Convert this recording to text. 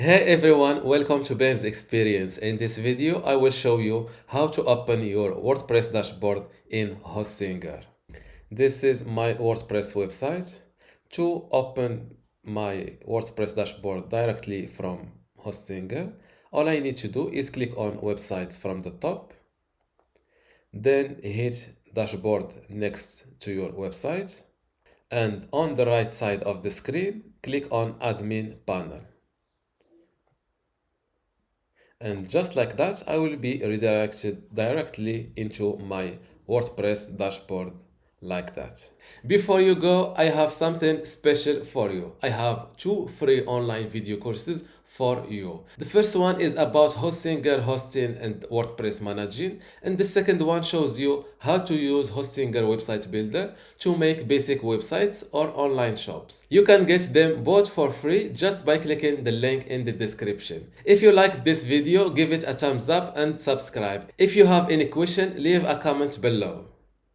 Hey everyone, welcome to Ben's Experience. In this video, I will show you how to open your WordPress dashboard in Hostinger. This is my WordPress website. To open my WordPress dashboard directly from Hostinger, all I need to do is click on Websites from the top, then hit Dashboard next to your website, and on the right side of the screen, click on Admin Panel. And just like that, I will be redirected directly into my WordPress dashboard like that. Before you go, I have something special for you. I have two free online video courses for you. The first one is about Hostinger hosting and WordPress managing, and the second one shows you how to use Hostinger website builder to make basic websites or online shops. You can get them both for free just by clicking the link in the description. If you like this video, give it a thumbs up and subscribe. If you have any question, leave a comment below.